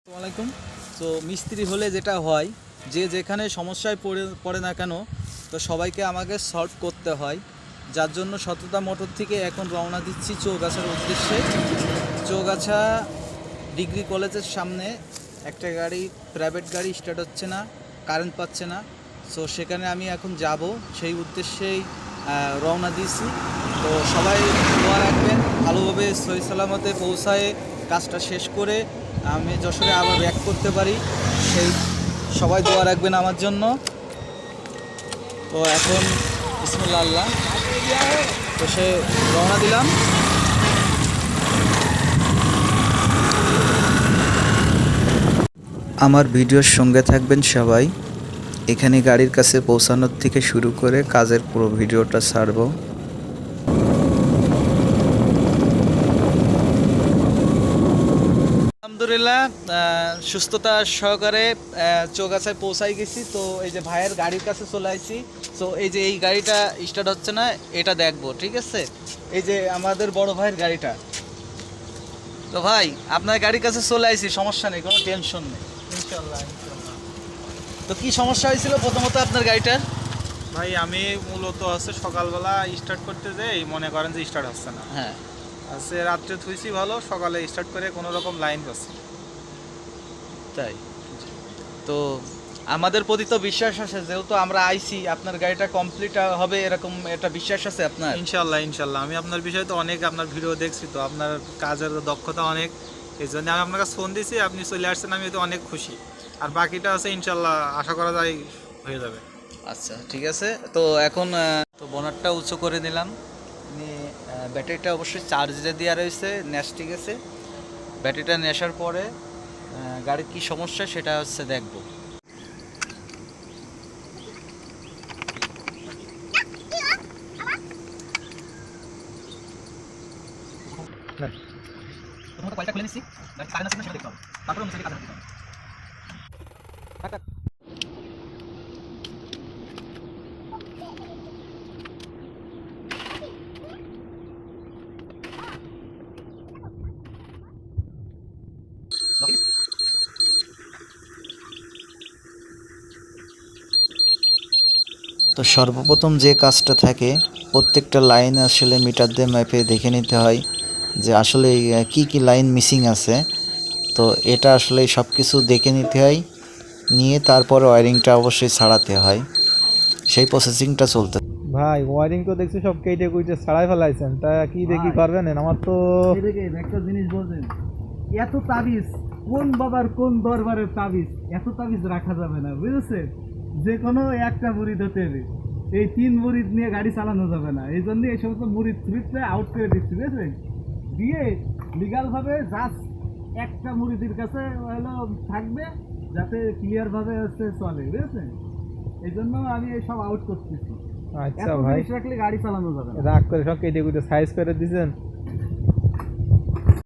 আসসালামাইকুম। তো মিস্ত্রি হলে যেটা হয়, যে যেখানে সমস্যায় পড়ে না কেন, তো সবাইকে আমাকে সলভ করতে হয়। যার জন্য সততা মোটর থেকে এখন রওনা দিচ্ছি চৌগাছার উদ্দেশ্যে। চৌগাছা ডিগ্রি কলেজের সামনে একটা গাড়ি, প্রাইভেট গাড়ি স্টার্ট হচ্ছে না, কারেন্ট পাচ্ছে না। সো সেখানে আমি এখন যাব, সেই উদ্দেশ্যেই রওনা দিয়েছি। তো সবাই দোয়া রাখবেন, ভালোভাবে সহি সালামতে পৌঁছায় কাজটা শেষ করে আমি যশোরে আবার ব্যাক করতে পারি, সেই সবাই দোয়া রাখবেন আমার জন্য। তো এখন বিসমিল্লাহ আল্লাহ, তো সে রওনা দিলাম। আমার ভিডিওর সঙ্গে থাকবেন সবাই। এখানে গাড়ির কাছে পৌঁছানোর থেকে শুরু করে কাজের পুরো ভিডিওটা ছাড়ব। আলহামদুলিল্লাহ, সুস্থতা সহকারে চৌগাছায় পৌঁছাই গেছি। তো এই যে ভাইয়ের গাড়ির কাছে চলে আসছি। তো এই যে এই গাড়িটা স্টার্ট হচ্ছে না, এটা দেখবো, ঠিক আছে? এই যে আমাদের বড় ভাইয়ের গাড়িটা। তো ভাই, আপনার গাড়ির কাছে চলে আসছি, সমস্যা নেই, কোনো টেনশন নেই। ইনশাল্লাহ ইনশাল্লাহ। তো কি সমস্যা হয়েছিল প্রথমত আপনার গাড়িটার? ভাই আমি মূলত হচ্ছে সকালবেলা স্টার্ট করতে যাই, মনে করেন যে স্টার্ট হচ্ছে না। হ্যাঁ, হচ্ছে রাত্রে থুইছি ভালো, সকালে স্টার্ট করে কোনো রকম লাইন পাচ্ছি। তাই। তো আমাদের প্রতি তো বিশ্বাস আছে, যেহেতু আমরা আইছি, আপনার গাড়িটা কমপ্লিট হবে এরকম একটা বিশ্বাস আছে আপনার। ইনশাল্লাহ ইনশাল্লাহ, আমি আপনার বিষয়ে তো অনেক আপনার ভিডিও দেখছি, তো আপনার কাজের দক্ষতা অনেক, এই জন্য আমি আপনার কাছে ফোন দিয়েছি, আপনি চলে আসছেন, আমি তো অনেক খুশি। আর বাকিটা আছে ইনশাল্লাহ, আশা করা যায় হয়ে যাবে। আচ্ছা, ঠিক আছে। তো এখন তো বোনারটা উঁচু করে নিলাম। ব্যাটারিটা অবশ্যই চার্জে দেওয়া রয়েছে, ঠিক আছে। ব্যাটারিটা নেশার পরে গাড়ির কি সমস্যা সেটা হচ্ছে দেখবো। প্রথমত কয়টা খুলে নিচ্ছি, কারেন্ট আছে কিনা সেটা দেখতে হবে, তারপরে অন্য সাইডে কারেন্ট দিতে হবে। তো সর্বপ্রথম যে কাজটা থাকে, প্রত্যেকটা লাইন আসলে মিটার দিয়ে ম্যাপে দেখে নিতে হয় যে আসলে কি কি লাইন মিসিং আছে। তো এটা আসলে সব কিছু দেখে নিতে হয়, নিয়ে তারপরে ওয়ারিংটা অবশ্যই ছাড়াতে হয়। সেই প্রসেসিংটা চলতে। ভাই ওয়ারিং তো দেখছি সব কেটে কুইটে ছাড়াই ফেলাইছেন, তা কি দেখি করবেন? আমার তো এদিকে একটা জিনিস বলছেন, এত তাবিজ কোন বাবার কোন দরবারের তাবিজ, এত তাবিজ রাখা যাবে না, বুঝেছেন? যে কোনো একটা মুরিদ হতে হবে, এই 3 মুরিদ নিয়ে গাড়ি চালানো যাবে না। এই জন্য এই সমস্ত মুরিদ থ্রিটে আউট করে দিচ্ছি, বুঝেছেন? দিয়ে লিগালভাবে জাস্ট একটা মুরিদের কাছে হলো থাকবে, যাতে ক্লিয়ারভাবে হচ্ছে চলে, বুঝেছেন? এই জন্য আমি সব আউট করতেছি। আচ্ছা এত ভাই, জিনিস রাখলে গাড়ি চালানো যাবে না। রাগ করে সব কেটে কুইটে সাইজ করে দিয়েছেন।